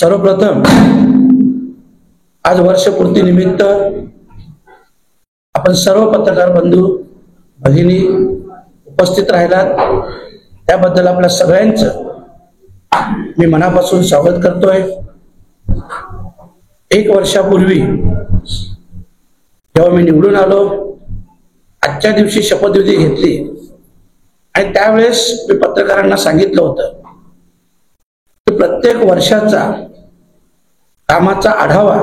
सर्वप्रथम आज वर्षपूर्ती निमित्त आपण सर्व पत्रकार बंधू भगिनी उपस्थित राहिलात त्याबद्दल आपल्या सगळ्यांचं मी मनापासून स्वागत करतोय। 1 वर्षापूर्वी जेव्हा मी निवडून आलो, आजच्या दिवशी शपथविधी घेतली आणि त्यावेळेस मी पत्रकारांना सांगितलं होतं की प्रत्येक वर्षाचा कामाचा आढावा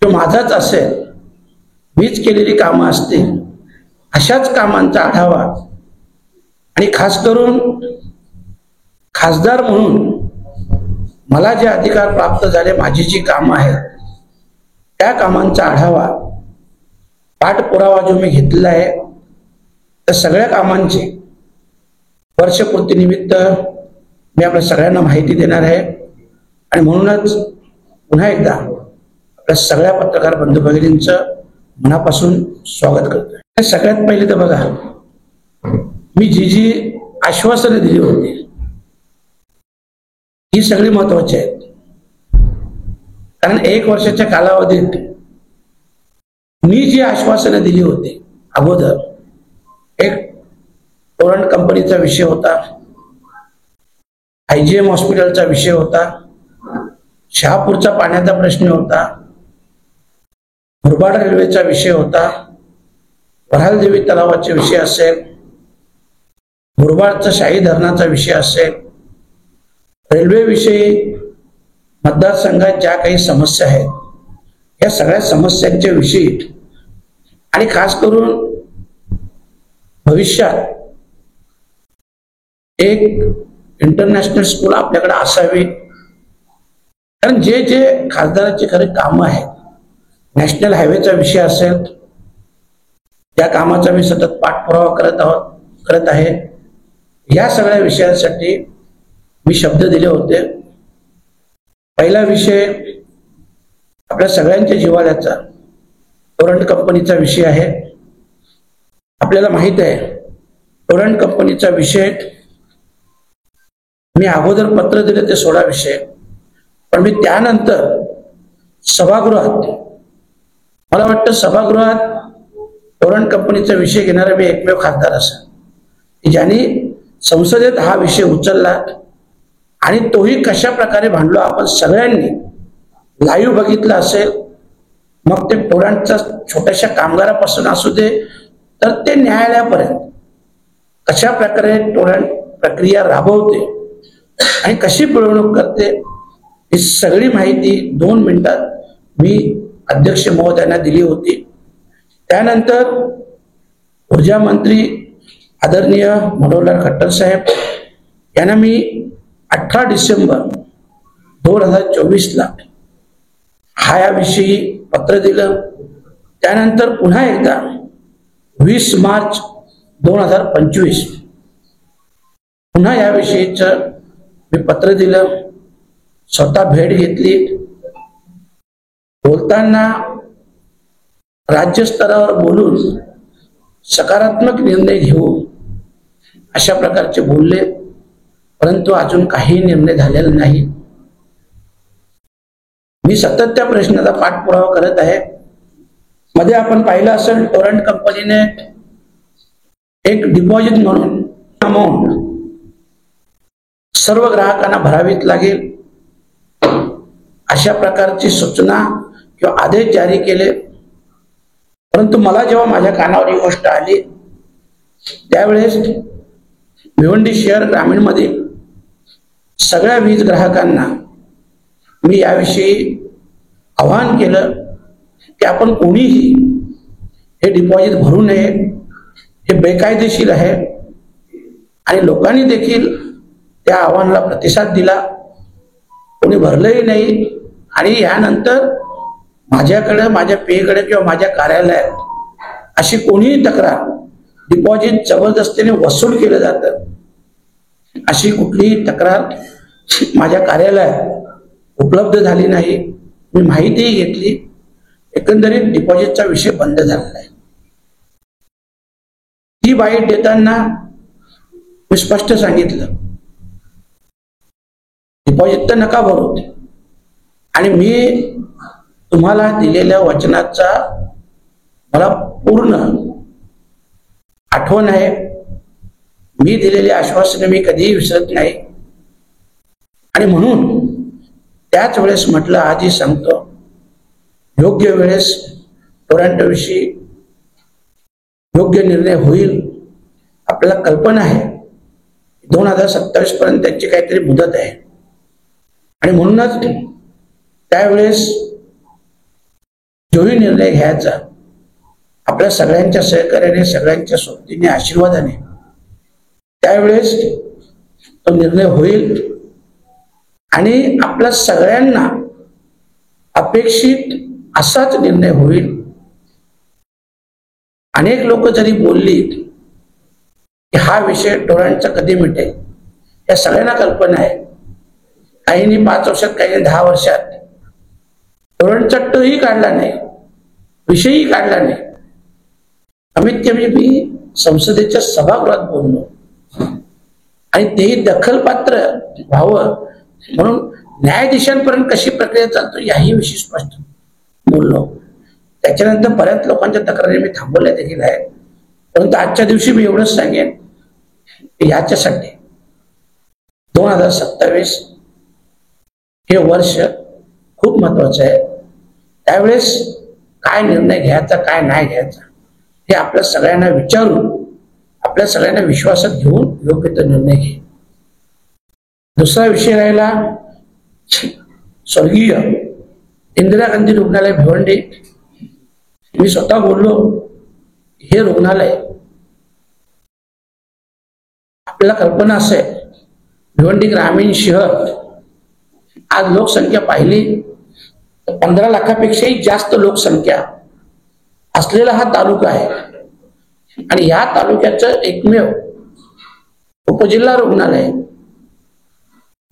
जो माझाच असेल, मीच केलेली कामं असतील, अशाच कामांचा आढावा आणि खास करून खासदार म्हणून मला जे अधिकार प्राप्त झाले, माझी जी कामं आहेत त्या कामांचा आढावा पाठपुरावा जो मी घेतलेला आहे त्या सगळ्या कामांची वर्षपूर्ती निमित्त मी आपल्या सगळ्यांना माहिती देणार आहे। आणि म्हणूनच पुन्हा एकदा आपल्या सगळ्या पत्रकार बंधू भगिनींचं मनापासून स्वागत करतोय। सगळ्यात पहिले तर बघा, मी जी आश्वासनं दिली होती ही सगळी महत्वाची आहेत, कारण 1 वर्षाच्या कालावधीत मी जी आश्वासनं दिली होती अगोदर, एक टोरंट कंपनीचा विषय होता, IGM हॉस्पिटलचा विषय होता, शहापूरचा पाण्याचा प्रश्न होता, मुरबाड रेल्वेचा विषय होता, वऱ्हालदेवी तलावाचे विषय असेल, मुरबाडचा शाही धरणाचा विषय असेल, रेल्वे विषयी मतदारसंघात ज्या काही समस्या आहेत या सगळ्या समस्यांच्या विषयी आणि खास करून भविष्यात एक इंटरनॅशनल स्कूल आपल्याकडे असावी, कारण जे खासदाराची खरे कामं आहेत, नॅशनल हायवेचा विषय असेल त्या कामाचा मी सतत पाठपुरावा करत आहे। या सगळ्या विषयांसाठी मी शब्द दिले होते। पहिला विषय आपल्या सगळ्यांच्या जिव्हाळ्याचा टोरंट कंपनीचा विषय आहे। आपल्याला माहित आहे टोरंट कंपनीचा विषय मी अगोदर पत्र दिले ते 16 विषय, पण मी त्यानंतर सभागृहात, मला वाटतं सभागृहात टोरंट कंपनीचा विषय घेणारा मी एकमेव खासदार असेल ज्यांनी संसदेत हा विषय उचलला आणि तोही कशा प्रकारे भांडलो आपण सगळ्यांनी लाईव्ह बघितलं असेल। मग ते टोरंटच्या छोट्याशा कामगारापासून असू दे तर ते न्यायालयापर्यंत कशा प्रकारे टोरंट प्रक्रिया राबवते आणि कशी पिळवणूक करते ही सगळी माहिती 2 मिनिटात मी अध्यक्ष महोदयांना दिली होती। त्यानंतर ऊर्जा मंत्री आदरणीय मनोहरलाल खट्टर साहेब यांना मी 18 डिसेंबर 2024 ला याविषयी पत्र दिलं। त्यानंतर पुन्हा एकदा 20 मार्च 2025 पुन्हा याविषयीचं मी पत्र दिलं, स्वतः भेट घेतली। बोलताना राज्यस्तरावर बोलून सकारात्मक निर्णय घेऊ अशा प्रकारचे बोलले, परंतु अजून काही निर्णय झालेला नाही। मी सतत त्या प्रश्नाचा पाठपुरावा करत आहे। मध्ये आपण पाहिलं असेल टोरंट कंपनीने एक डिपॉझिट म्हणून अमाऊंट सर्व ग्राहकांना भरावीच लागेल अशा प्रकारची सूचना किंवा आदेश जारी केले, परंतु मला जेव्हा माझ्या कानावर ही गोष्ट आली त्यावेळेस भिवंडी शहर ग्रामीण मधील सगळ्या वीज ग्राहकांना मी याविषयी आवाहन केलं की आपण कोणीही हे डिपॉझिट भरू नये, हे बेकायदेशीर आहे। आणि लोकांनी देखील त्या आव्हानाला प्रतिसाद दिला, कोणी भरलंही नाही। आणि यानंतर माझ्याकडे, माझ्या पेकडे किंवा माझ्या कार्यालयात अशी कोणीही तक्रार डिपॉझिट जबरदस्तीने वसूल केलं जातं अशी कुठलीही तक्रार माझ्या कार्यालयात उपलब्ध झाली नाही। मी माहितीही घेतली, एकंदरीत डिपॉझिटचा विषय बंद झालेला आहे। ही बाईट देताना मी स्पष्ट सांगितलं डिपॉझिट तर नका भरू, आणि मी तुम्हाला दिलेल्या वचनाचा मला पूर्ण आठवण आहे. मी दिलेली आश्वासने मी कधीही विसरत नाही. आणि म्हणून त्याच वेळेस म्हटलं, आजही सांगतो, योग्य वेळेस टोरंटोविषयी योग्य निर्णय होईल. आपल्याला कल्पना आहे 2027 पर्यंत त्यांची काहीतरी मुदत आहे, आणि म्हणूनच त्यावेळेस जोही निर्णय घ्यायचा आपल्या सगळ्यांच्या सहकार्याने, सगळ्यांच्या सोबतीने, आशीर्वादाने, त्यावेळेस तो निर्णय होईल. आणि आपल्या सगळ्यांना अपेक्षित असाच निर्णय होईल. अनेक लोक जरी बोलली की हा विषय टोरंटचा कधी मिटेल, या सगळ्यांना कल्पना आहे. काहींनी 5 वर्षात, काहींनी 10 वर्षात. टोरंटचा टही काढला नाही, विषयही काढला नाही. कमीत कमी मी संसदेच्या सभागृहात बोललो, आणि तेही दखलपात्र व्हावं म्हणून न्यायाधीशांपर्यंत कशी प्रक्रिया चालतो याही विषयी स्पष्ट बोललो. त्याच्यानंतर बऱ्याच लोकांच्या तक्रारी मी थांबवल्या देखील आहेत. परंतु आजच्या दिवशी मी एवढंच सांगेन की याच्यासाठी 2027 हे वर्ष खूप महत्वाचं आहे. त्यावेळेस काय निर्णय घ्यायचा, काय नाही घ्यायचा, हे आपल्या सगळ्यांना विचारून, आपल्या सगळ्यांना विश्वासात घेऊन योग्य तो निर्णय घे. दुसरा विषय राहिला स्वर्गीय इंदिरा गांधी रुग्णालय भिवंडी. मी स्वतः बोललो, हे रुग्णालय आपल्याला कल्पना असेल, भिवंडी ग्रामीण शहर आज लोकसंख्या पाहिली 15 लाखापेक्षाही जास्त लोकसंख्या असलेला हा तालुका आहे. आणि या तालुक्याचं एकमेव उपजिल्हा रुग्णालय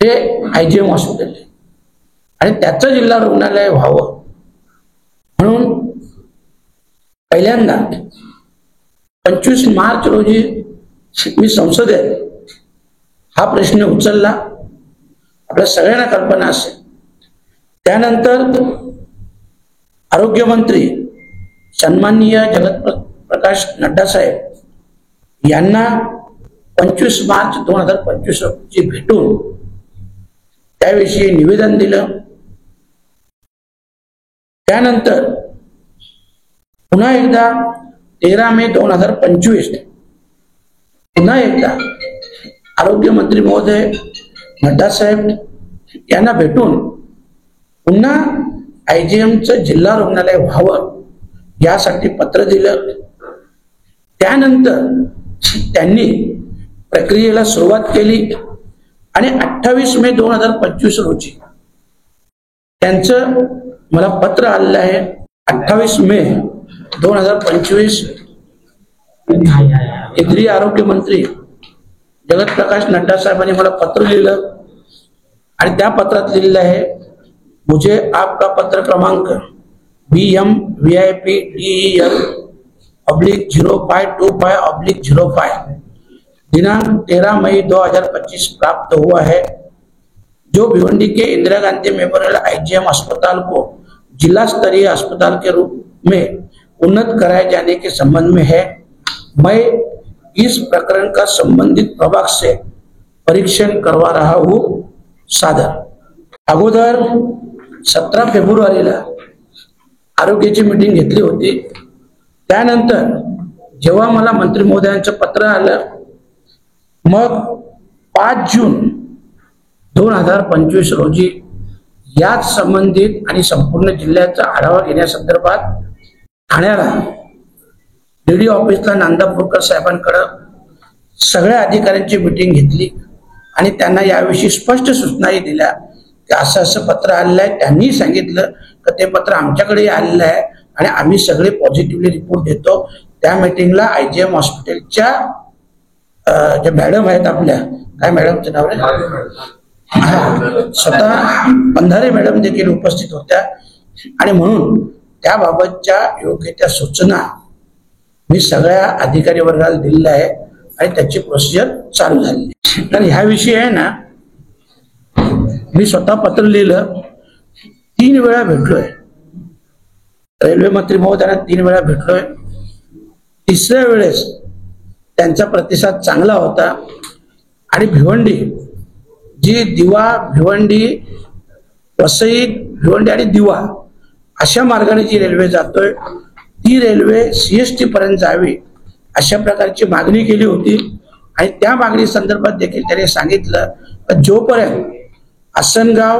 हे IGM हॉस्पिटल आहे, आणि त्याचं जिल्हा रुग्णालय व्हावं म्हणून पहिल्यांदा 25 मार्च रोजी मी संसदेत हा प्रश्न उचलला. आपल्या सगळ्यांना कल्पना असेल. त्यानंतर आरोग्यमंत्री सन्माननीय जगत प्रकाश नड्डा साहेब यांना 25 मार्च 2025 रोजी भेटून त्याविषयी निवेदन दिलं. त्यानंतर पुन्हा एकदा 13 मे 2025 पुन्हा एकदा आरोग्यमंत्री महोदय नड्डा साहेब यांना भेटून पुन्हा IGMचं जिल्हा रुग्णालय व्हावं यासाठी पत्र दिलं. त्यानंतर त्यांनी प्रक्रियेला सुरुवात केली, आणि 28 मे 2025 रोजी त्यांचं मला पत्र आलेलं आहे. 28 मे 2025 केंद्रीय आरोग्य मंत्री जगत प्रकाश नड्डा साहेबांनी मला पत्र लिहिलं, आणि त्या पत्रात लिहिलेलं आहे, मुझे आपका पत्र क्रमांक BMVIPDEL/0525/05 दिनांक 13 मई 2025 प्राप्त हुआ है, जो भिवंडी के इंदिरा गांधी मेमोरियल IGM अस्पताल को जिला स्तरीय अस्पताल के रूप में उन्नत कराए जाने के संबंध में है. मैं इस प्रकरण का संबंधित प्रभाग से परीक्षण करवा रहा हूं. सादर. अगोदर 17 फेब्रुवारीला आरोग्याची मीटिंग घेतली होती. त्यानंतर जेव्हा मला मंत्री महोदयांचं पत्र आलं, मग 5 जून 2025 रोजी याच संबंधित आणि संपूर्ण जिल्ह्याचा आढावा घेण्यासंदर्भात ठाण्याला DD ऑफिसला नांदापूरकर साहेबांकडे सगळ्या अधिकाऱ्यांची मीटिंग घेतली, आणि त्यांना याविषयी स्पष्ट सूचनाही दिल्या की असं असं पत्र आलेलं आहे. त्यांनी सांगितलं की ते पत्र आमच्याकडे आलेलं आहे, आणि आम्ही सगळे पॉझिटिव्हली रिपोर्ट देतो. त्या मीटिंगला IGM हॉस्पिटलच्या ज्या मॅडम आहेत, आपल्या काय मॅडमचं नाव आहे, स्वतः बंधारे मॅडम देखील उपस्थित होत्या. आणि म्हणून त्याबाबतच्या योग्य त्या सूचना मी सगळ्या अधिकारी वर्गाला दिलेल्या आहे, आणि त्याची प्रोसिजर चालू झाली. तर ह्याविषयी आहे ना, मी स्वतः पत्र लिहिलं, 3 वेळा भेटलोय रेल्वे मंत्री महोदयांना, 3 वेळा भेटलोय. तिसऱ्या वेळेस त्यांचा प्रतिसाद चांगला होता आणि भिवंडी जी दिवा, भिवंडी, वसई, भिवंडी आणि दिवा अशा मार्गाने जी रेल्वे जातोय ती रेल्वे CST पर्यंत जावी अशा प्रकारची मागणी केली होती. आणि त्या मागणी संदर्भात देखील त्याने सांगितलं की जोपर्यंत आसनगाव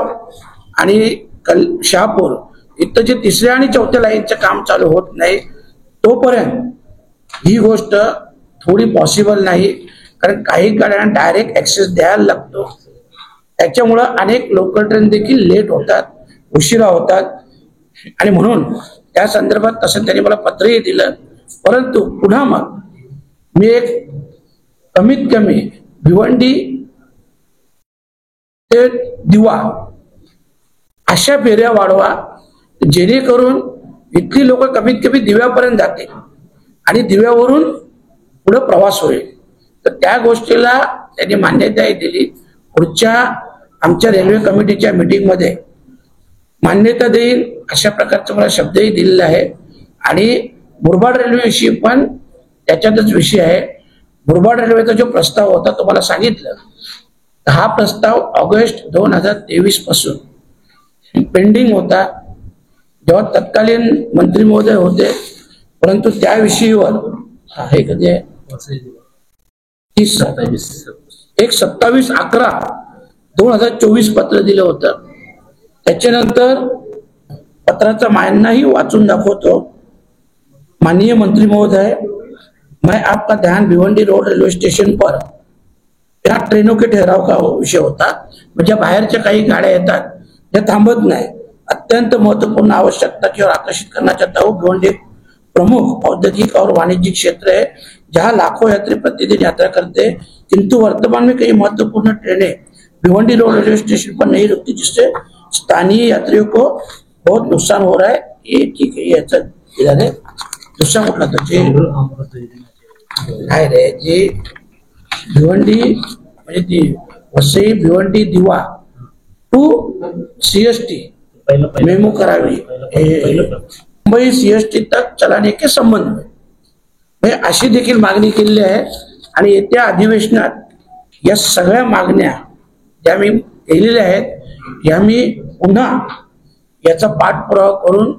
आणि शहापूर इथं जे 3ऱ्या आणि 4थ्या लाईनचं काम चालू होत नाही तोपर्यंत ही गोष्ट थोडी पॉसिबल नाही. कारण काही गाड्यांना डायरेक्ट ऍक्सेस द्यायला लागतो, त्याच्यामुळं अनेक लोकल ट्रेन देखील लेट होतात, उशिरा होतात. आणि म्हणून त्या संदर्भात तसं त्यांनी मला पत्रही दिलं. परंतु पुन्हा मग मी एक कमीत कमी भिवंडी ते दिवा अशा फेऱ्या वाढवा जेणेकरून इथली लोक कमीत कमी दिव्यापर्यंत जातील आणि दिव्यावरून पुढे प्रवास होईल. तर त्या गोष्टीला त्यांनी मान्यताही दिली. पुढच्या आमच्या रेल्वे कमिटीच्या मीटिंगमध्ये मान्यता देईल अशा प्रकारचा मला शब्दही दिलेला आहे. आणि मुरबाड रेल्वेविषयी पण त्याच्यातच विषय आहे. मुरबाड रेल्वेचा जो प्रस्ताव होता तुम्हाला सांगितलं, हा प्रस्ताव ऑगस्ट 2023 पासून पेंडिंग होता जेव्हा तत्कालीन मंत्री महोदय होते. परंतु त्या विषयीवर हे कधी आहे 27/11/2024 पत्र दिलं होतं. त्याच्यानंतर पत्राचा मायनाही वाचून दाखवतो. माननीय मंत्री महोदय, मैं आपका ध्यान भिवंडी रोड रेलवे स्टेशन पर या ट्रेनों के ठहराव का विषय होता. म्हणजे बाहेरच्या काही गाड्या येतात त्या थांबत नाही. अत्यंत महत्वपूर्ण आवश्यकता की ओर आकर्षित करना चाहता हूँ. भिवंडी प्रमुख औद्योगिक और वाणिज्यिक क्षेत्र है जहां लाखों यात्री प्रतिदिन यात्रा करते हैं, किंतु वर्तमान में कई महत्वपूर्ण ट्रेनें भिवंडी रोड रेलवे स्टेशन पर नहीं रुकती, जिससे स्थानीय यात्रियों को बहुत नुकसान हो रहा है. ये ठीक है, याचा दुसरा कुठला तर जे काय रे जे भिवंडी म्हणजे ती वसई भिवंडी दिवा टू CST मेमो करावी, मुंबई CST तक चलाने के संबंध में अशी देखील मागणी केलेली आहे. आणि येत्या अधिवेशनात या सगळ्या मागण्या ज्या मी केलेल्या आहेत या मी पुन्हा याचा पाठपुरावा करून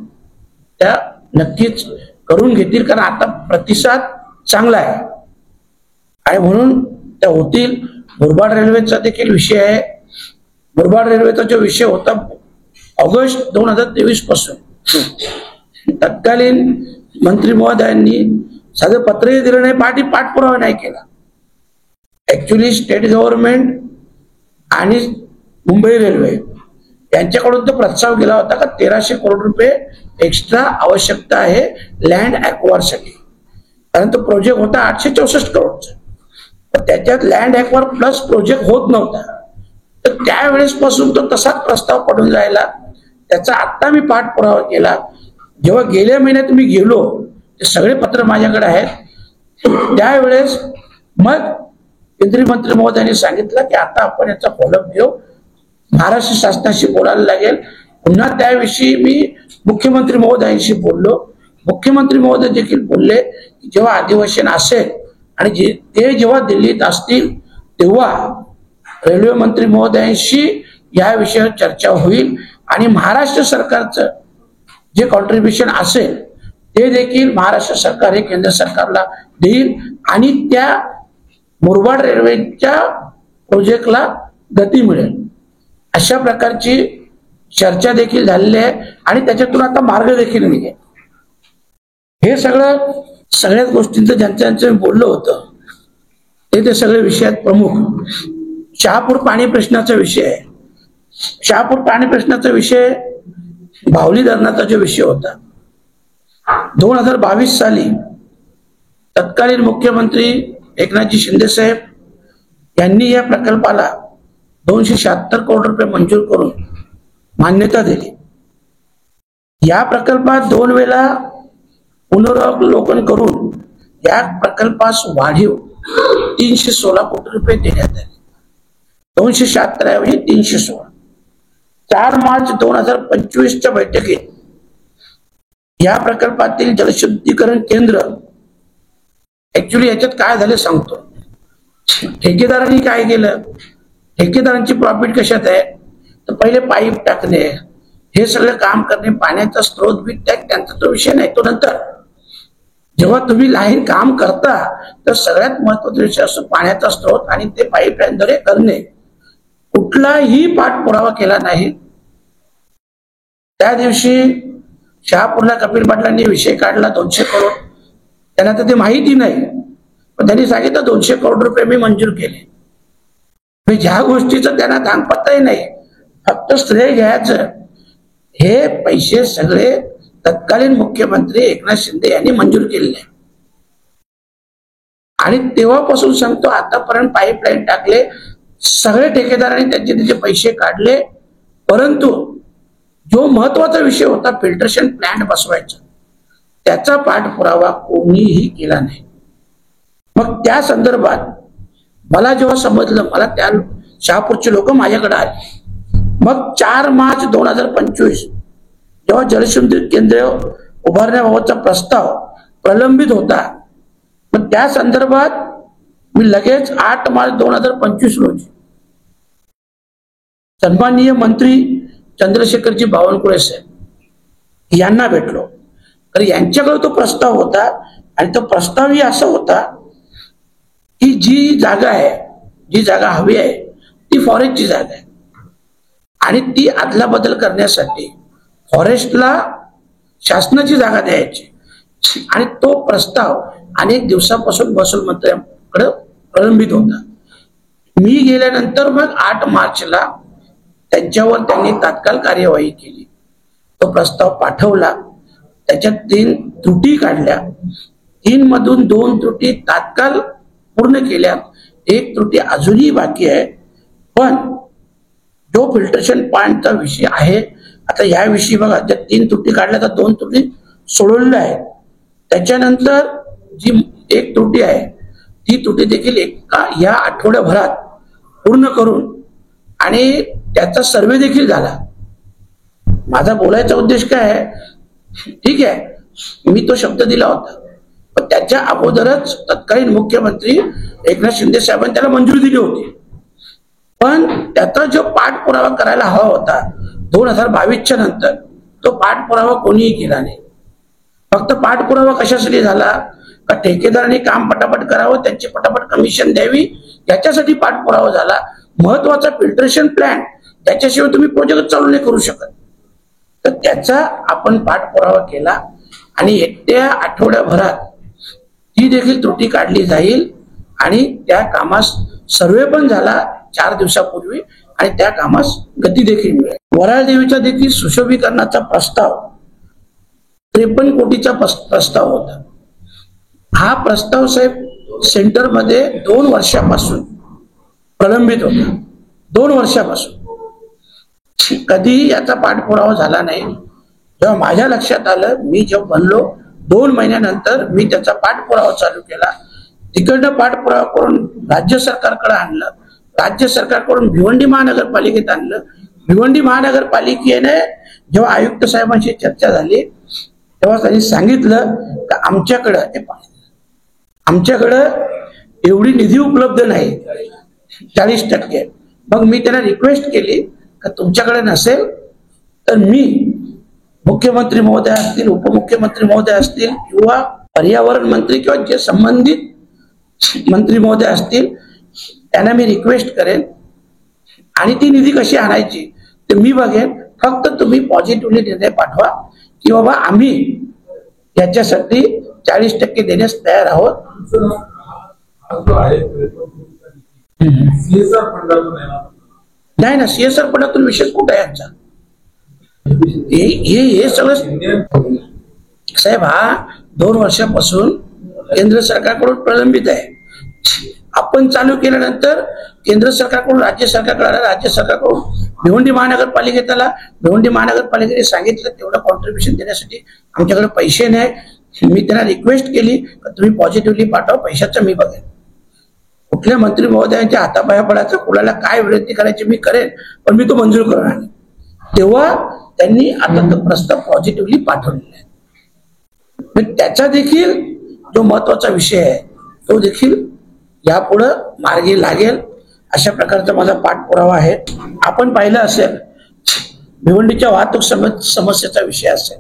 त्या नक्कीच करून घेतील. कारण आता प्रतिसाद चांगला आहे आणि म्हणून त्या होतील. मुरबाड रेल्वेचा देखील विषय आहे. मुरबाड रेल्वेचा जो विषय होता ऑगस्ट 2023 पासून तत्कालीन मंत्री महोदयांनी साधं पत्रही दिलं नाही, पाठपुरावा नाही केला. ऍक्च्युली स्टेट गव्हर्नमेंट आणि मुंबई रेल्वे यांच्याकडून तो प्रस्ताव गेला होता का 1300 करोड रुपये एक्स्ट्रा आवश्यकता आहे लँड ॲक्वायरसाठी. कारण तो प्रोजेक्ट होता 864 करोडचा. तर त्याच्यात लँड ॲक्वायर प्लस प्रोजेक्ट होत नव्हता. तर त्यावेळेस पासून तो तसाच प्रस्ताव पडून राहिला. त्याचा आता मी पाठपुरावा केला. जेव्हा गेल्या महिन्यात मी गेलो ते सगळे पत्र माझ्याकडे आहेत. त्यावेळेस मग केंद्रीय मंत्री महोदयांनी सांगितलं की आता आपण याचा फॉलोअप घेऊ, महाराष्ट्र शासनाशी बोलायला लागेल. पुन्हा त्याविषयी मी मुख्यमंत्री महोदयांशी बोललो. मुख्यमंत्री महोदय देखील बोलले की जेव्हा अधिवेशन असेल आणि ते जेव्हा दिल्लीत असतील तेव्हा रेल्वे मंत्री महोदयांशी या विषयावर चर्चा होईल आणि महाराष्ट्र सरकारचं जे कॉन्ट्रीब्युशन असेल ते देखील महाराष्ट्र सरकार हे केंद्र सरकारला देईल आणि त्या मुरबाड रेल्वेच्या प्रोजेक्टला गती मिळेल. अशा प्रकारची चर्चा देखील झालेली आहे आणि त्याच्यातून आता मार्ग देखील निघेल. हे सगळ्याच गोष्टींचं ज्यांचं मी बोललो होतं ते सगळे विषयात प्रमुख शहापूर पाणी प्रश्नाचा विषय आहे. शहापूर पाणी प्रश्नाचा विषय बावली धरणाचा जो विषय होता 2022 साली तत्कालीन मुख्यमंत्री एकनाथजी शिंदे साहेब यांनी या प्रकल्पाला 276 करोड रुपये मंजूर करून मान्यता दिली. या प्रकल्पात 2 वेळा पुनरावलोकन करून या प्रकल्पास वाढीव 316 कोटी रुपये देण्यात आले. 276 ऐवजी 316. 4 मार्च 2025च्या बैठकीत या प्रकल्पातील जलशुद्धीकरण केंद्र, ऍक्च्युली याच्यात काय झालं सांगतो. ठेकेदारांनी काय केलं, ठेकेदारांची प्रॉफिट कशात आहे, तर पहिले पाईप टाकणे, हे सगळं काम करणे, पाण्याचा स्त्रोत बी त्यांचा तो विषय नाही, तो नंतर. जेव्हा तुम्ही लाईन काम करता तर सगळ्यात महत्वाचा विषय असतो पाण्याचा स्त्रोत आणि ते पाईपलाईनद्वारे करणे. कुठलाही पाठपुरावा केला नाही. त्या दिवशी शहापूरला कपिल पाटलांनी विषय काढला 200 करोड, त्यांना तर ते माहिती नाही, पण त्यांनी सांगितलं 200 करोड रुपये मी मंजूर केले. ज्या गोष्टीचं त्यांना दांगपत्ताही नाही, फक्त श्रेय घ्यायचं. हे पैसे सगळे तत्कालीन मुख्यमंत्री एकनाथ शिंदे यांनी मंजूर केलेले आहे. आणि तेव्हापासून सांगतो आतापर्यंत पाईपलाईन टाकले, सगळे ठेकेदारांनी त्यांचे पैसे काढले, परंतु जो महत्वाचा विषय होता फिल्ट्रेशन प्लांट बसवायचा, त्याचा पाठपुरावा कोणीही केला नाही. मग त्या संदर्भात मला जेव्हा समजलं, मला त्या शहापूरचे लोक माझ्याकडे आले. मग 4 मार्च 2025 जेव्हा जलशुद्धी केंद्र उभारण्याबाबतचा प्रस्ताव प्रलंबित होता, मग त्या संदर्भात मी लगेच 8 मार्च 2025 रोजी सन्माननीय मंत्री चंद्रशेखरजी बावनकुळे साहेब यांना भेटलो. तर यांच्याकडे तो प्रस्ताव होता आणि तो प्रस्तावही असा होता की जी जागा आहे, जी जागा हवी आहे ती फॉरेस्टची जागा आहे आणि ती अदलाबदल करण्यासाठी फॉरेस्टला शासनाची जागा द्यायची. आणि तो प्रस्ताव अनेक दिवसापासून महसूल मंत्र्यांकडे प्रलंबित होता. मी गेल्यानंतर मग 8 मार्चला त्यांच्यावर त्यांनी तात्काळ कार्यवाही केली. तो प्रस्ताव पाठवला, त्याच्यात 3 त्रुटी काढल्या, 3 मधून 2 त्रुटी तात्काळ पूर्ण केल्या, 1 त्रुटी अजूनही बाकी आहे. पण जो फिल्ट्रेशन प्लांटचा विषय आहे, आता याविषयी बघा, ज्या 3 त्रुटी काढल्या तर 2 त्रुटी सोडवलेल्या आहेत. त्याच्यानंतर जी 1 त्रुटी आहे ती त्रुटी देखील या आठवड्याभरात पूर्ण करून आणि त्याचा सर्वे देखील झाला. माझा बोलायचा उद्देश काय आहे, ठीक आहे मी तो शब्द दिला होता, पण त्याच्या अगोदरच तत्कालीन मुख्यमंत्री एकनाथ शिंदे साहेबांनी त्याला मंजुरी दिली होती. पण त्याचा जो पाठपुरावा करायला हवा होता 2022च्या नंतर, तो पाठपुरावा कोणीही केला नाही. फक्त पाठपुरावा कशासाठी झाला का ठेकेदारांनी काम पटापट करावं, त्यांची पटापट कमिशन द्यावी, याच्यासाठी पाठपुरावा झाला. महत्वाचा फिल्ट्रेशन प्लांट, त्याच्याशिवाय तुम्ही प्रोजेक्ट चालू नाही करू शकत. तर त्याचा आपण पाठपुरावा केला आणि येत्या आठवड्याभरात ती देखील त्रुटी काढली जाईल आणि त्या कामास सर्वे पण झाला 4 दिवसापूर्वी आणि त्या कामास गती देखील मिळेल. वराळ देवीच्या देखील सुशोभीकरणाचा प्रस्ताव 53 कोटीचा प्रस्ताव होता. हा प्रस्ताव साहेब सेंटरमध्ये 2 वर्षापासून प्रलंबित होता. 2 वर्षापासून कधीही याचा पाठपुरावा झाला नाही. जेव्हा माझ्या लक्षात आलं, मी जेव्हा बनलो 2 महिन्यानंतर मी त्याचा पाठपुरावा चालू केला. तिकडनं पाठपुरावा करून राज्य सरकारकडे आणलं, राज्य सरकारकडून भिवंडी महानगरपालिकेत आणलं. भिवंडी महानगरपालिकेने जेव्हा आयुक्त साहेबांशी चर्चा झाली तेव्हा त्यांनी सांगितलं की आमच्याकडं एवढी निधी उपलब्ध नाही, 40%. मग मी त्यांना रिक्वेस्ट केली का तुमच्याकडे नसेल तर मी मुख्यमंत्री महोदय असतील, उपमुख्यमंत्री महोदय असतील किंवा पर्यावरण मंत्री किंवा जे संबंधित मंत्री महोदय असतील त्यांना मी रिक्वेस्ट करेन आणि ती निधी कशी आणायची ते मी बघेन. फक्त तुम्ही पॉझिटिव्हली निर्णय पाठवा की बाबा आम्ही याच्यासाठी 40% देण्यास तयार आहोत. नाही ना, CSR फंडातून विशेष कुठे आहे यांचा? हे सगळं साहेब हा 2 वर्षापासून केंद्र सरकारकडून प्रलंबित आहे. आपण चालू केल्यानंतर केंद्र सरकारकडून राज्य सरकारकडे, राज्य सरकारकडून भिवंडी महानगरपालिकेत आला. भिवंडी महानगरपालिकेने सांगितलं तेवढं कॉन्ट्रीब्युशन देण्यासाठी आमच्याकडे पैसे नाही. मी त्यांना रिक्वेस्ट केली की तुम्ही पॉझिटिव्हली पाठवा, पैशाचं मी बघेन. कुठल्या मंत्री महोदयांच्या हातापाया पडायचं, कुणाला काय विनंती करायची मी करेन, पण मी तो मंजूर करणार नाही. तेव्हा त्यांनी आता तो प्रस्ताव पॉझिटिव्हली पाठवलेला आहे. पण त्याचा देखील जो महत्वाचा विषय आहे तो देखील यापुढे मार्गी लागेल अशा प्रकारचा माझा पाठपुरावा आहे. आपण पाहिलं असेल भिवंडीच्या वाहतूक समस्येचा विषय असेल,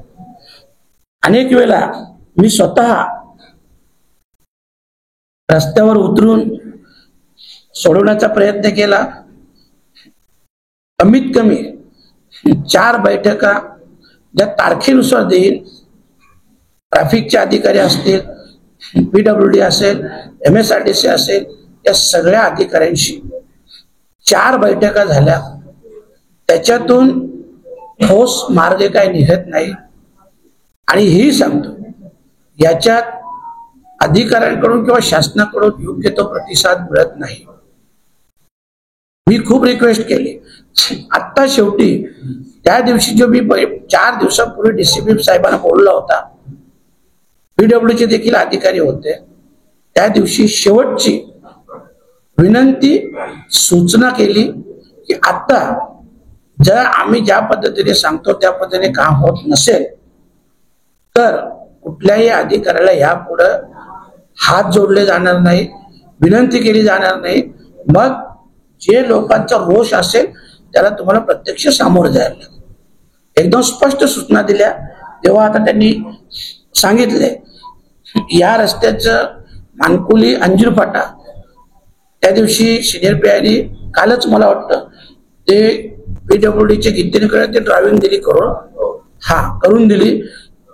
अनेक वेळा मी स्वतः रस्त्यावर उतरून सोडवण्याचा प्रयत्न केला. कमीत कमी 4 बैठका ज्या तारखेनुसार देईल, ट्रॅफिकचे अधिकारी असतील, PWD असेल, MSRTC असेल, या सगळ्या अधिकाऱ्यांशी 4 बैठका झाल्या. त्याच्यातून ठोस मार्ग काही निघत नाही. आणि हेही सांगतो याच्यात अधिकाऱ्यांकडून किंवा शासनाकडून योग्य तो प्रतिसाद मिळत नाही. मी खूप रिक्वेस्ट केली. आता शेवटी त्या दिवशी जो मी 4 दिवसापूर्वी DCP साहेबांना बोलला होता, PWD चे देखील अधिकारी होते, त्या दिवशी शेवटची विनंती सूचना केली की आता जर आम्ही ज्या पद्धतीने सांगतो त्या पद्धतीने काम होत नसेल तर कुठल्याही अधिकाऱ्याला यापुढे हात जोडले जाणार नाही, विनंती केली जाणार नाही. मग जे लोकांचा रोष असेल त्याला तुम्हाला प्रत्यक्ष सामोरं जायला लागेल. एकदम स्पष्ट सूचना दिल्या. तेव्हा आता त्यांनी सांगितले या रस्त्याचं मानकुली अंजीर फाटा त्या दिवशी सिनियर PIनी कालच मला वाटतं ते PWDचे गिद्दीकडे ते ड्रायव्हिंग दिली करून दिली.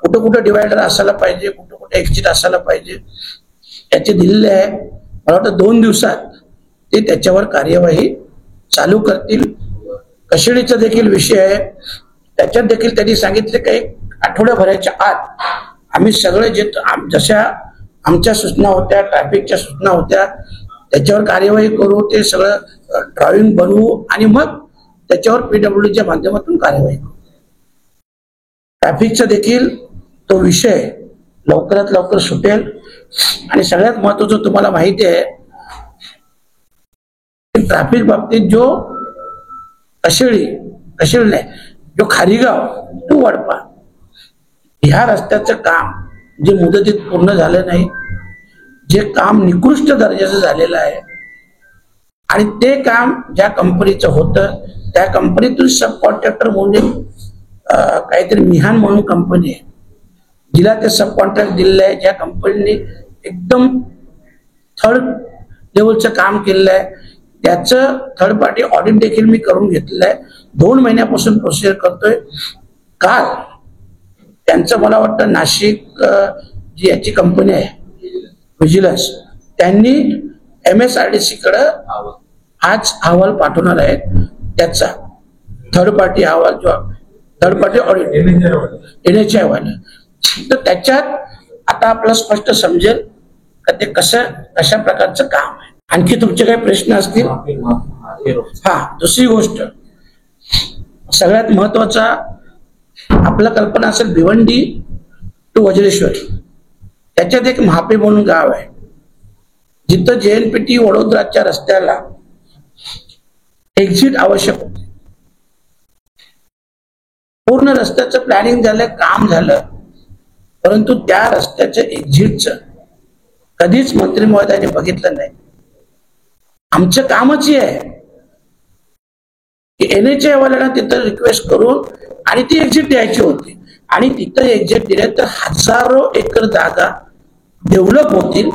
कुठं कुठं डिवायडर असायला पाहिजे, कुठं कुठं एक्झिट असायला पाहिजे त्याचे दिलेले आहे. मला वाटतं 2 दिवसात ते त्याच्यावर कार्यवाही चालू करतील. कशेडीचा देखील विषय आहे, त्याच्यात देखील त्यांनी सांगितले की 1 आठवड्याभराच्या आत आम्ही सगळे जे जशा आमच्या सूचना होत्या, ट्रॅफिकच्या सूचना होत्या, त्याच्यावर कार्यवाही करू, ते सगळं ड्रॉइंग बनवू आणि मग त्याच्यावर PWDच्या माध्यमातून कार्यवाही करू. ट्रॅफिकचा देखील तो विषय लवकरात लवकर सुटेल. आणि सगळ्यात महत्वाचं तुम्हाला माहिती आहे की ट्रॅफिक बाबतीत जो कशेडी नाही, जो खारीगाव तो वडपा ह्या रस्त्याचं काम जे मुदतीत पूर्ण झालं नाही, जे काम निकृष्ट दर्जाचं झालेलं आहे आणि ते काम ज्या कंपनीचं होतं त्या कंपनीतून सब कॉन्ट्रॅक्टर म्हणून काहीतरी मिहान म्हणून कंपनी आहे, जिला ते सब कॉन्ट्रॅक्ट दिलेलं आहे, ज्या कंपनीने एकदम 3rd लेवलचं काम केलेलं आहे, त्याचं 3rd पार्टी ऑडिट देखील मी करून घेतलेलं आहे. 2 महिन्यापासून प्रोसिजर करतोय. काल त्यांचं मला वाटतं नाशिक जी याची कंपनी आहे विजिलन्स, त्यांनी MSRTC कडे आज अहवाल पाठवणार आहेत. त्याचा 3rd पार्टी अहवाल जो 3rd पार्टी ऑडिट NHA अहवाल, तर त्याच्यात आता आपल्याला स्पष्ट समजेल का ते कशा प्रकारचं काम आहे. आणखी तुमचे काही प्रश्न असतील? दुसरी गोष्ट सगळ्यात महत्वाचा, आपला कल्पना असेल भिवंडी टू वज्रेश्वरी, त्याच्यात एक म्हापे म्हणून गाव आहे जिथं JNPT वडोदराच्या रस्त्याला एक्झिट आवश्यक होते. पूर्ण रस्त्याचं प्लॅनिंग झालं, काम झालं, परंतु त्या रस्त्याच्या एक्झिटचं कधीच मंत्री महोदयांनी बघितलं नाही. आमचं कामच हे आहे की NHA वाल्यांना तिथं रिक्वेस्ट करून आणि ती एक्झिट द्यायची होती आणि तिथं एक्झिट दिले तर हजारो एकर जागा डेव्हलप होतील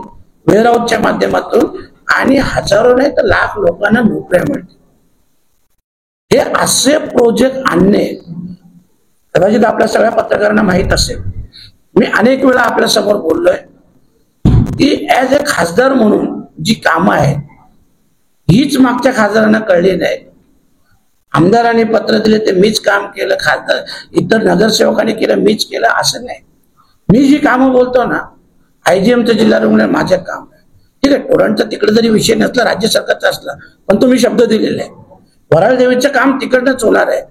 वेअरहाऊसच्या माध्यमातून आणि हजारो नाही तर लाख लोकांना नोकऱ्या मिळतील. हे असे प्रोजेक्ट आणणे कदाचित आपल्या सगळ्या पत्रकारांना माहित असेल. मी अनेक वेळा आपल्या समोर बोललोय की ऍज अ खासदार म्हणून जी कामं आहेत हीच मागच्या खासदारांना कळली नाही. आमदारांनी पत्र दिले ते मीच काम केलं, खासदार इतर नगरसेवकांनी केलं मीच केलं असं नाही. मी जी कामं बोलतो ना, IGMचं जिल्हा रुग्णालय माझं काम आहे. ठीक आहे, टोरांटचा तिकडे जरी विषय नसला, राज्य सरकारचा असला, पण तो मी शब्द दिलेला आहे. वराळ देवीचं काम तिकडनंच होणार आहे,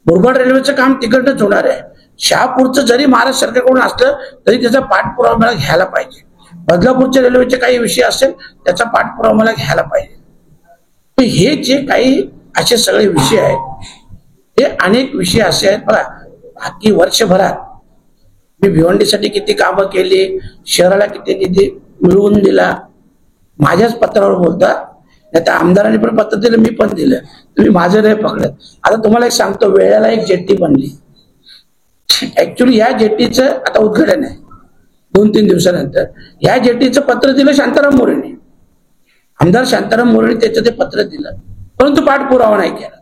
मुरबाड रेल्वेचं काम तिकडनंच होणार आहे. शहापूरचं जरी महाराष्ट्र सरकारकडून असलं तरी त्याचा पाठपुरावा मला घ्यायला पाहिजे. बदलापूरच्या रेल्वेचे काही विषय असेल त्याचा पाठपुरावा मला घ्यायला पाहिजे. हे जे काही असे सगळे विषय आहेत हे अनेक विषय असे आहेत बघा. बाकी वर्षभरात मी भिवंडीसाठी किती कामं केली, शहराला किती निधी मिळवून दिला, माझ्याच पत्रावर बोलता. नाही तर आमदारांनी पण पत्र दिलं, मी पण दिलं, तुम्ही माझं नाही पकडत. आता तुम्हाला एक सांगतो, वेळेला एक जेट्टी बनली. ऍक्च्युली या जेट्टीचं आता उद्घाटन आहे 2-3 दिवसानंतर. या जेट्टीचं पत्र दिलं शांताराम मोरेने, आमदार शांताराम मोरेने त्याचं ते पत्र दिलं, परंतु पाठपुरावा नाही केला.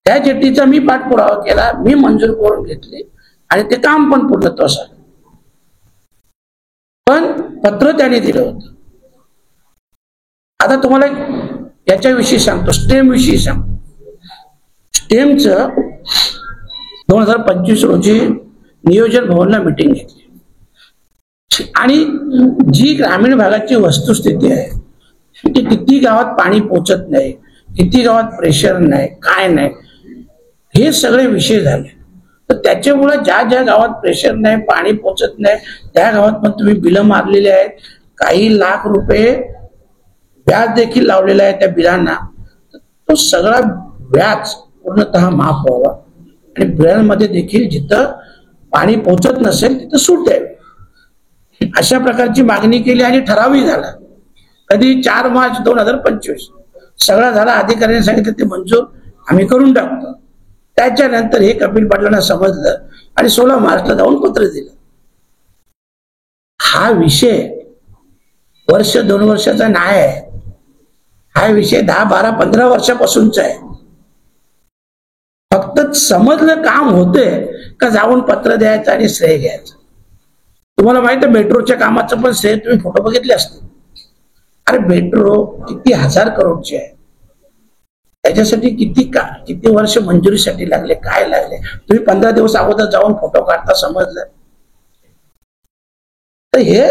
त्या जेट्टीचा मी पाठपुरावा केला, मी मंजूर करून घेतली आणि ते काम पण पूर्णत्वास आलं. पण पत्र त्याने दिलं होतं. आता तुम्हाला याच्याविषयी सांगतो, स्टेम विषयी सांगतो. स्टेमचं 2025 रोजी नियोजन भवनला मीटिंग घेतली आणि जी ग्रामीण भागाची वस्तुस्थिती आहे की किती गावात पाणी पोचत नाही, किती गावात प्रेशर नाही, काय नाही, हे सगळे विषय झाले. तर त्याच्यामुळे ज्या ज्या गावात प्रेशर नाही, पाणी पोचत नाही, त्या गावात पण तुम्ही बिलं मारलेली आहेत. काही लाख रुपये व्याज देखील लावलेलं आहे त्या बिलांना. तो सगळा व्याज पूर्णतः माफ व्हावा आणि बिलांमध्ये देखील जिथं पाणी पोचत नसेल तिथं सूट द्यावी, अशा प्रकारची मागणी केली आणि ठरावही झाला. कधी 4 मार्च 2025 सगळा झाला. अधिकाऱ्यांनी सांगितलं ते मंजूर आम्ही करून टाकतो. त्याच्यानंतर हे कपिल पाटलांना समजलं आणि 16 मार्चला जाऊन पत्र दिलं. हा विषय वर्ष 2 वर्षाचा नाही आहे, हा विषय 10, 12, 15 वर्षापासूनचा आहे. फक्त समजलं काम होतंय का जाऊन पत्र द्यायचं आणि श्रेय घ्यायचं. तुम्हाला माहिती आहे मेट्रोच्या कामाचं पण श्रेय तुम्ही फोटो बघितले असते. अरे मेट्रो किती 1000 करोडची आहे, त्याच्यासाठी किती वर्ष मंजुरीसाठी लागले, काय लागले. तुम्ही 15 दिवस अगोदर जाऊन फोटो काढता, समजलं. तर हे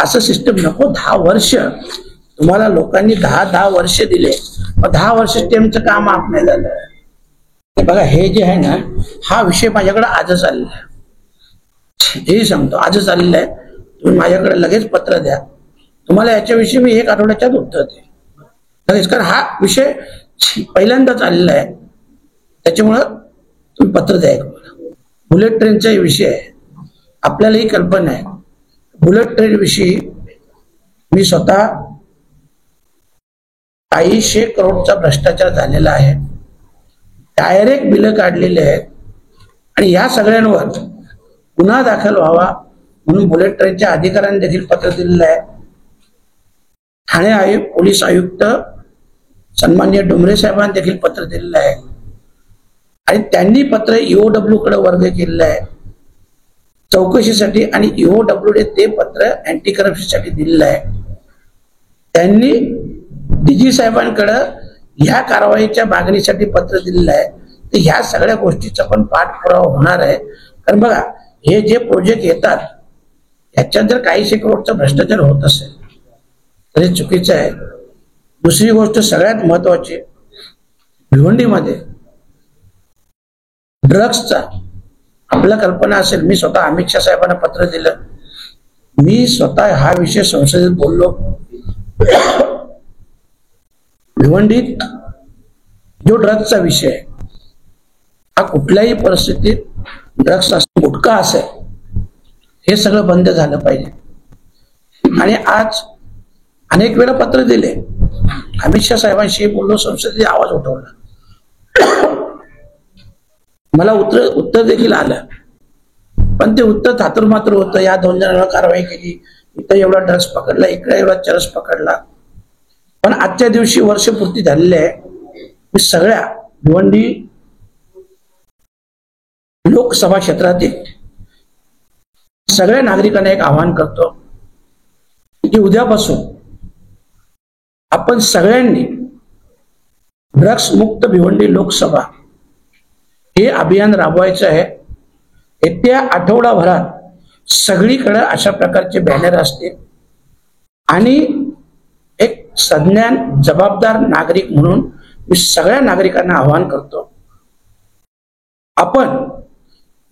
असं सिस्टम नको. 10 वर्ष तुम्हाला लोकांनी 10 वर्ष दिले, मग 10 वर्ष स्टेमचं काम आप नाही झालं. बघा हे जे आहे ना, हा विषय माझ्याकडे आजच आलेला आहे. हेही सांगतो आजच आलेला आहे. तुम्ही माझ्याकडे लगेच पत्र द्या, तुम्हाला याच्याविषयी मी 1 आठवड्याच्याच उत्तर देईन लगेच, कारण हा विषय पहिल्यांदाच आलेला आहे. त्याच्यामुळं तुम्ही पत्र द्या. बुलेट ट्रेनचा विषय आहे, आपल्यालाही कल्पना आहे. बुलेट ट्रेन विषयी मी स्वतः काही 100 करोडचा भ्रष्टाचार झालेला आहे, डायरेक्ट बिलं काढलेले आहेत आणि या सगळ्यांवर गुन्हा दाखल व्हावा म्हणून बुलेट ट्रेनच्या अधिकाऱ्यांनी देखील पत्र दिलेलं आहे. ठाणे आयुक्त, पोलीस आयुक्त सन्माननीय डोंगरे साहेबांनी देखील पत्र दिलेलं आहे आणि त्यांनी पत्र EOW कडे वर्ग केलेलं आहे चौकशीसाठी आणि EOW ते पत्र अँटी करप्शनसाठी दिलेलं आहे. त्यांनी DG साहेबांकडे ह्या कारवाईच्या मागणीसाठी पत्र दिलेलं आहे. तर ह्या सगळ्या गोष्टीचा पण पाठपुरावा होणार आहे. कारण बघा हे जे प्रोजेक्ट येतात ह्याच्यात जर काही 100 करोडचा भ्रष्टाचार होत असेल तर हे चुकीचं आहे. दुसरी गोष्ट सगळ्यात महत्वाची, भिवंडीमध्ये ड्रग्सचा आपल्या कल्पना असेल, मी स्वतः अमित शाह साहेबांना पत्र दिलं, मी स्वतः हा विषय संसदेत बोललो. भिवंडीत जो ड्रग्सचा विषय आहे हा कुठल्याही परिस्थितीत ड्रग्स असेल, गुटखा असेल, हे सगळं बंद झालं पाहिजे. आणि आज अनेक वेळा पत्र दिले, अमित शाह साहेबांशी बोललो, संसदेत आवाज उठवला, मला उत्तर देखील आलं, पण ते उत्तर थातुरमात्र होतं. या 2 जणांवर कारवाई केली, इथं एवढा ड्रग्स पकडला, इकडे एवढा चरस पकडला. पण आजच्या दिवशी वर्षपूर्ती झालेले आहे. मी सगळ्या भिवंडी लोकसभा क्षेत्रातील सगळ्या नागरिकांना एक आवाहन करतो की उद्यापासून आपण सगळ्यांनी ड्रग्स मुक्त भिवंडी लोकसभा हे अभियान राबवायचं आहे. येत्या आठवडाभरात सगळीकडे अशा प्रकारचे बॅनर असतील आणि एक सज्ञान जबाबदार नागरिक म्हणून मी सगळ्या नागरिकांना आवाहन करतो, आपण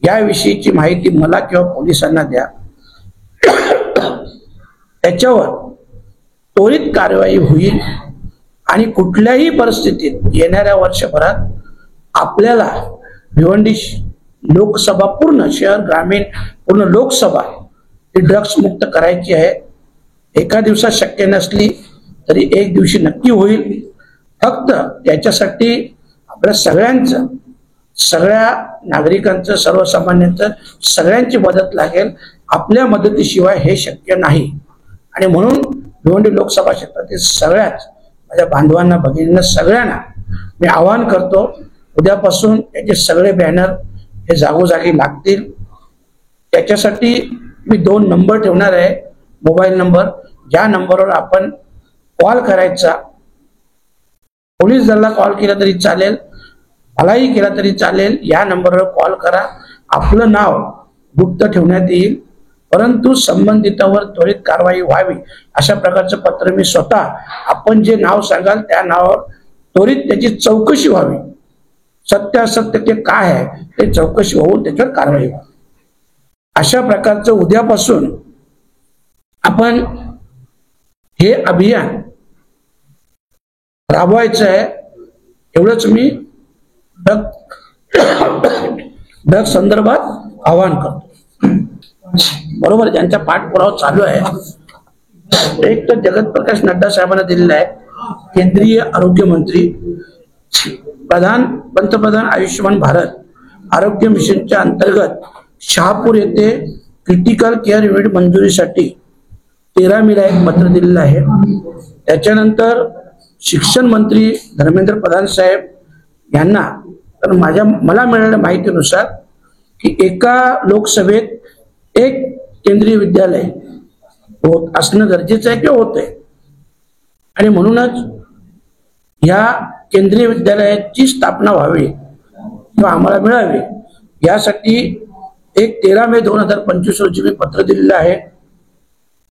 याविषयीची माहिती मला किंवा पोलिसांना द्या. त्याच्यावर त्वरित कारवाई होईल आणि कुठल्याही परिस्थितीत येणाऱ्या वर्षभरात आपल्याला भिवंडी लोकसभा पूर्ण शहर ग्रामीण पूर्ण लोकसभा ही ड्रग्स मुक्त करायची आहे. एका दिवसात शक्य नसली तरी एक दिवशी नक्की होईल. फक्त याच्यासाठी आपल्या सगळ्यांचं, सगळ्या नागरिकांचं, सर्वसामान्यांचं सगळ्यांची मदत लागेल. आपल्या मदतीशिवाय हे शक्य नाही. आणि म्हणून भिवंडी लोकसभा क्षेत्रातील सगळ्याच माझ्या बांधवांना, भगिनींना, सगळ्यांना मी आवाहन करतो, उद्यापासून याचे सगळे बॅनर हे जागोजागी लागतील. त्याच्यासाठी मी 2 नंबर ठेवणार आहे, मोबाईल नंबर, ज्या नंबरवर आपण कॉल करायचा. पोलीस दलाला कॉल केला तरी चालेल, मलाही केला तरी चालेल. या नंबरवर कॉल करा. आपलं नाव गुप्त ठेवण्यात येईल, परंतु संबंधितावर त्वरित कारवाई व्हावी अशा प्रकारचं पत्र मी स्वतः, आपण जे नाव सांगाल त्या नावावर त्वरित त्याची चौकशी व्हावी. सत्यासत्य ते काय आहे ते चौकशी होऊन त्याच्यावर कारवाई व्हावी. अशा प्रकारचं उद्यापासून आपण हे अभियान राबवायचं आहे. एवढंच मी ड्रग संदर्भात आवाहन करतो. बरोबर, ज्यांचा पाठपुरावा चालू आहे. एक तर जगत प्रकाश नड्डा साहेबांना दिलेला आहे, केंद्रीय आरोग्य मंत्री, पंतप्रधान आयुष्यमान भारत आरोग्य मिशनच्या अंतर्गत शहापूर येथे क्रिटिकल केअर युनिट मंजुरीसाठी 13 मेला एक पत्र दिलेलं आहे. त्याच्यानंतर शिक्षण मंत्री धर्मेंद्र प्रधान साहेब यांना, तर मला मिळालेल्या माहितीनुसार की एका लोकसभेत एक केंद्रीय विद्यालय असणं गरजेचं आहे किंवा होत आहे. आणि म्हणूनच या केंद्रीय विद्यालयाची स्थापना व्हावी किंवा आम्हाला मिळावी यासाठी एक 13 मे 2025 रोजी मी पत्र दिलेलं आहे.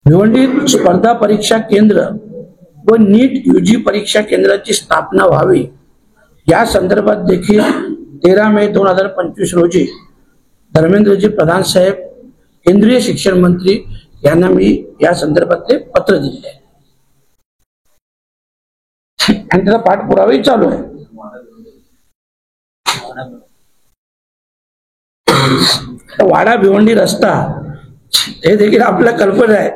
भिवंडीत स्पर्धा परीक्षा केंद्र व नीट UG परीक्षा केंद्राची स्थापना व्हावी या संदर्भात देखील 13 मे 2025 रोजी धर्मेंद्रजी प्रधान साहेब, केंद्रीय शिक्षण मंत्री यांना मी या संदर्भातले पत्र दिले आहे आणि त्याचा पाठपुरावाही चालू आहे. वाडा भिवंडी रस्ता हे देखील आपल्या कल्पना आहे.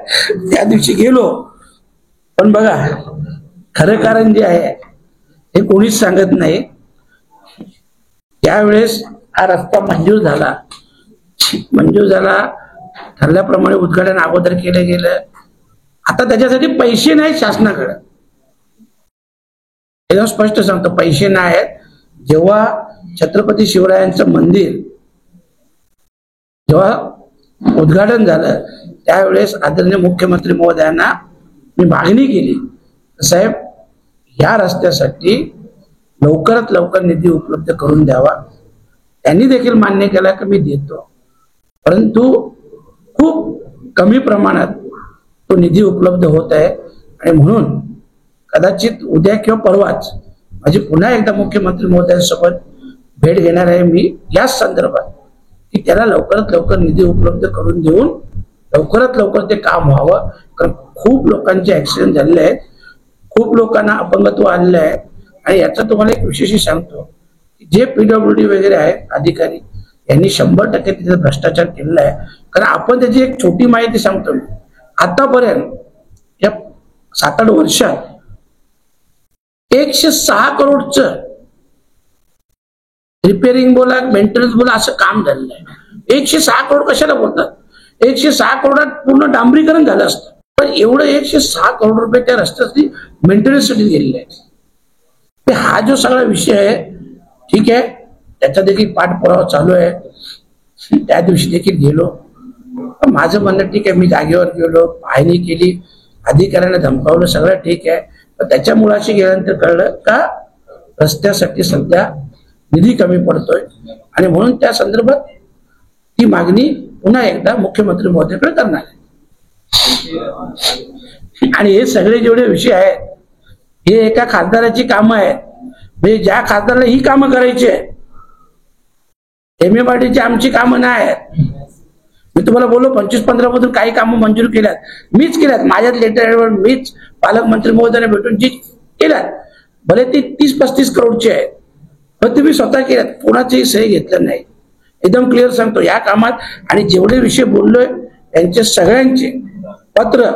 त्या दिवशी गेलो, पण बघा खरं कारण जे आहे हे कोणीच सांगत नाही. त्यावेळेस हा रस्ता मंजूर झाला, ठरल्याप्रमाणे उद्घाटन अगोदर केलं गेलं. आता त्याच्यासाठी पैसे नाहीत शासनाकडे, एकदम स्पष्ट सांगतो, पैसे नाहीत. जेव्हा छत्रपती शिवरायांचं मंदिर जेव्हा उद्घाटन झालं त्यावेळेस आदरणीय मुख्यमंत्री महोदयांना मी मागणी केली, साहेब या रस्त्यासाठी लवकरात लवकर निधी उपलब्ध करून द्यावा. त्यांनी देखील मान्य केला की मी देतो, परंतु खूप कमी प्रमाणात तो निधी उपलब्ध होत आहे. आणि म्हणून कदाचित उद्या किंवा परवाच माझी पुन्हा एकदा मुख्यमंत्री महोदयांसोबत भेट घेणार आहे मी याच संदर्भात, की त्याला लवकरात लवकर निधी उपलब्ध करून देऊन लवकरात लवकर ते काम व्हावं. कारण खूप लोकांचे ऍक्सिडेंट झालेले आहेत, खूप लोकांना अपंगत्व आलेलं आहे. आणि याचा तुम्हाला एक विशेष सांगतो, जे PWD वगैरे आहेत अधिकारी यांनी 100% तिथे भ्रष्टाचार केलेला आहे. कारण आपण त्याची एक छोटी माहिती सांगतो. आतापर्यंत या 7-8 वर्षात 106 करोडचं रिपेअरिंग बोला, मेंटेनन्स बोला, असं काम झालेलं आहे. 106 करोड कशाला बोलतात? 106 करोडात पूर्ण डांबरीकरण झालं असतं, पण एवढं 106 करोड रुपये त्या रस्त्यासाठी मेंटेनन्ससाठी गेलेले आहेत. हा जो सगळा विषय आहे, ठीक आहे, त्याचा देखील पाठपुरावा चालू आहे. त्या दिवशी देखील गेलो, माझं म्हणणं ठीक आहे, मी जागेवर गेलो, पाहणी केली, अधिकाऱ्यांना धमकावलं, सगळं ठीक आहे. पण त्याच्या मुळाशी गेल्यानंतर कळलं का रस्त्यासाठी सध्या निधी कमी पडतोय. आणि म्हणून त्या संदर्भात ती मागणी पुन्हा एकदा मुख्यमंत्री महोदयाकडे करणार आहे. आणि हे सगळे जेवढे विषय आहेत हे एका खासदाराची कामं आहेत. म्हणजे ज्या खासदाराला ही कामं करायची आहे, MMRDची आमची कामं नाही आहेत. मी तुम्हाला बोललो 25-15 मधून काही कामं मंजूर केल्यात, मीच केल्यात. माझ्याच लेटर मीच पालकमंत्री महोदयांना भेटून जी केल्यात, भले ती 30-35 करोडची आहेत. पण तुम्ही स्वतः केल्यात, कोणाचंही सही घेतलं नाही. एकदम क्लिअर सांगतो या कामात. आणि जेवढे विषय बोललोय त्यांचे सगळ्यांचे पत्र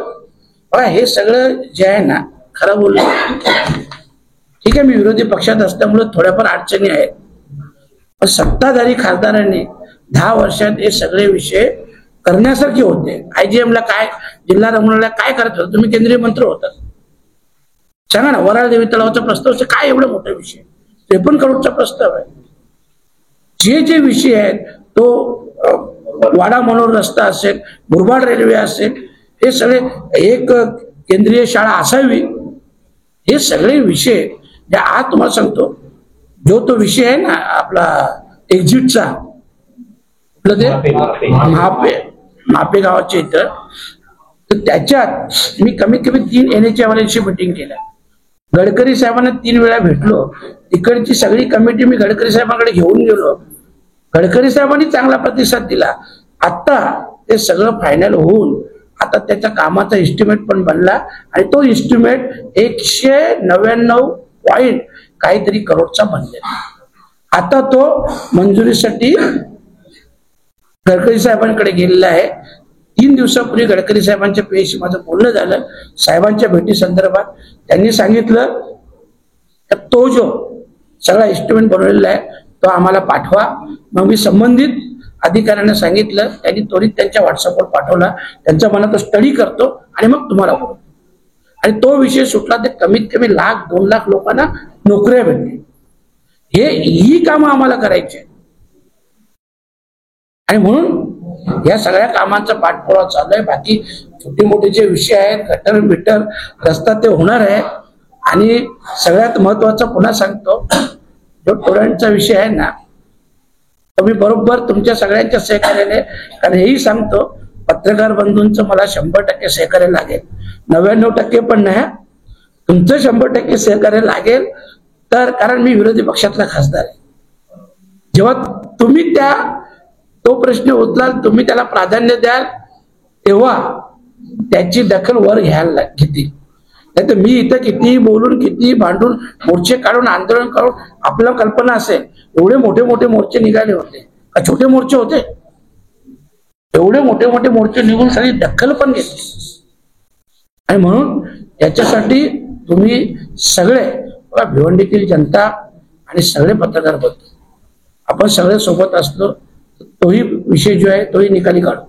बघा. हे सगळं जे आहे ना, खरं बोललो, ठीक आहे, मी विरोधी पक्षात असल्यामुळे थोड्याफार अडचणी आहेत, पण सत्ताधारी खासदारांनी 10 वर्षात हे सगळे विषय करण्यासारखे होते. IGM ला काय, जिल्हा रुग्णालयाला काय करत होतं, तुम्ही केंद्रीय मंत्री होतात, सांगा ना. वराळ देवी तलावाचा प्रस्ताव काय एवढा मोठा विषय, 53 करोडचा प्रस्ताव आहे. जे जे विषय आहेत, तो वाडा मनोर रस्ता असेल, मुरबाड रेल्वे असेल, हे सगळे, एक केंद्रीय शाळा असावी, हे सगळे विषय जे आज तुम्हाला सांगतो. जो तो विषय आहे ना आपला एक्झिटचा, आपलं ते मापे गावाच्या इथं, तर त्याच्यात मी कमीत कमी 3 NHA वाल्यांची मीटिंग केल्या. गडकरी साहेबांना 3 वेळा भेटलो. तिकडची सगळी कमिटी मी गडकरी साहेबांकडे घेऊन गेलो. गडकरी साहेबांनी चांगला प्रतिसाद दिला. आता ते सगळं फायनल होऊन आता त्याच्या कामाचा एस्टिमेट पण बनला आणि तो एस्टिमेट 199 पॉइंट काहीतरी करोडचा बनलेला. आता तो मंजुरीसाठी गडकरी साहेबांकडे गेलेला आहे. 3 दिवसापूर्वी गडकरी साहेबांच्या पेशी माझं बोलणं झालं साहेबांच्या भेटी संदर्भात. त्यांनी सांगितलं तो जो सगळा एस्टिमेट बनवलेला आहे तो आम्हाला पाठवा. मग मी संबंधित अधिकाऱ्यांना सांगितलं, त्यांनी त्वरित त्यांच्या व्हॉट्सअपवर पाठवला. त्यांचा मला तो स्टडी करतो आणि मग तुम्हाला बोलतो. आणि तो विषय सुटला तर कमीत कमी 1,00,000-2 लाख लोकांना नोकऱ्या भेटतील. ही कामं आम्हाला करायची. आणि म्हणून या सगळ्या कामांचा पाठपुरावा चालू आहे. बाकी छोटे मोठे जे विषय आहेत, गटर बिटर रस्ता, ते होणार आहे. आणि सगळ्यात महत्वाचा पुन्हा सांगतो, जो टोळ्यांचा विषय आहे ना, तो मी बरोबर तुमच्या सगळ्यांच्या सहकार्याने, कारण हेही सांगतो पत्रकार बंधूंचं मला 100% सहकार्य लागेल, 99% पण नाही, तुमचं 100% सहकार्य लागेल. तर कारण मी विरोधी पक्षातला खासदार आहे. जेव्हा तुम्ही तो प्रश्न उचलाल, तुम्ही त्याला प्राधान्य द्याल, तेव्हा त्याची दखल वर घ्यायला घेतील. नाही तर मी इथं कितीही बोलून, कितीही भांडून, मोर्चे काढून, आंदोलन करून, आपल्याला कल्पना असेल एवढे मोठे मोठे मोर्चे निघाले होते का? छोटे मोर्चे होते? एवढे मोठे मोठे मोर्चे निघून सगळी दखल पण घेतली. आणि म्हणून याच्यासाठी तुम्ही सगळे भिवंडीतील जनता आणि सगळे पत्रकार बंधू, आपण सगळे सोबत असलो, तोही विषय जो आहे तोही निकाली काढू.